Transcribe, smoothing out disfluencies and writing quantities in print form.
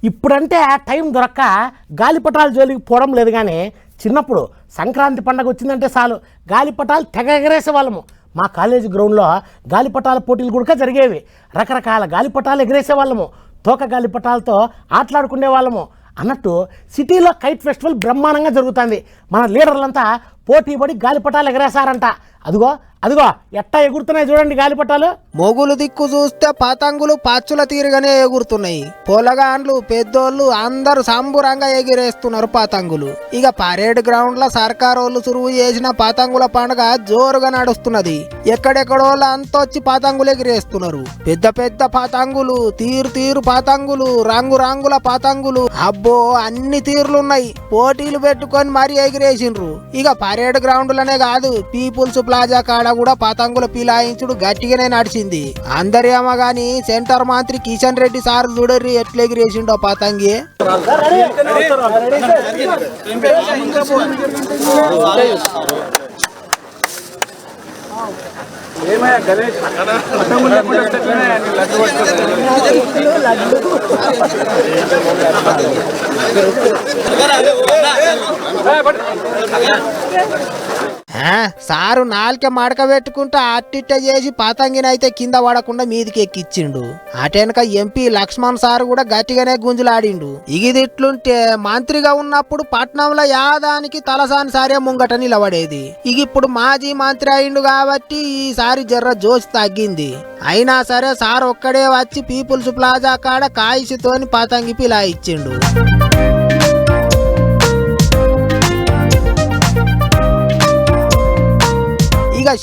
ఇప్పుడంటే ఆ టైం దొరక్క గాలిపటాల జోలికి పోవడం లేదు. కానీ చిన్నప్పుడు సంక్రాంతి పండగ వచ్చిందంటే చాలు గాలిపటాలు తెగ ఎగరేసే వాళ్ళము. మా కాలేజీ గ్రౌండ్లో గాలిపటాల పోటీలు కూడా జరిగేవి. రకరకాల గాలిపటాలు ఎగరేసే వాళ్ళము, తోక గాలిపటాలతో ఆటలాడుకునే వాళ్ళము. అన్నట్టు సిటీలో కైట్ ఫెస్టివల్ బ్రహ్మాండంగా జరుగుతుంది. మన లీడర్లంతా పోటీ పడి గాలిపటాలు ఎగరేసారంట. అదిగో అదిగో ఎట్టా ఎగురుతున్నాయి చూడండి గాలిపటాలు. మొగులు దిక్కు చూస్తే పతంగులు పచ్చుల తీరుగానే ఎగురుతున్నాయి. పొలగాండ్లు పెద్దోళ్ళు అందరూ సంబురంగా ఎగిరేస్తున్నారు పతంగులు. ఇక పరేడ్ గ్రౌండ్ లో సర్కారోళ్ళు సురువు చేసిన పతంగుల పండుగ జోరుగా నడుస్తున్నది. ఎక్కడెక్కడోళ్ళు అంతొచ్చి పతంగులు ఎగిరేస్తున్నారు. పెద్ద పెద్ద పతంగులు, తీరు తీరు పతంగులు, రంగు రంగుల పతంగులు, అబ్బో అన్ని తీరులున్నాయి. పోటీలు పెట్టుకొని మరీ ఎగిరేసిండ్రు. ఇక పరేడ్ గ్రౌండ్ లోనే కాదు, పీపుల్స్ ప్లాజా కాడ కూడా పతంగుల పిలాయించుడు గట్టిగానే నడిచింది. అందరేమో గాని సెంటర్ మంత్రి కిషన్ రెడ్డి సార్ చూడర్రి ఎట్లా ఎగిరేసిండో పతంగి. సారు నాలుక మడక పెట్టుకుంటూ అట్టిట్ట చేసి పతంగినైతే కింద పడకుండా మీదికి ఎక్కిచ్చిండు. అటెనక ఎంపీ లక్ష్మణ్ సార్ కూడా గట్టిగానే గుంజులాడిండు. ఇగిదిట్లుంటే మంత్రిగా ఉన్నప్పుడు పట్నంలో యాదానికి తలసాని సారే ముంగట నిలబడేది. ఇప్పుడు మాజీ మంత్రి అయిండు కాబట్టి ఈసారి జర్ర జోష్ తగ్గింది. అయినా సరే సార్ ఒక్కడే వచ్చి పీపుల్స్ ప్లాజా కాడ కాయిసితోని పతంగి పిలా ఇచ్చిండు. ఇక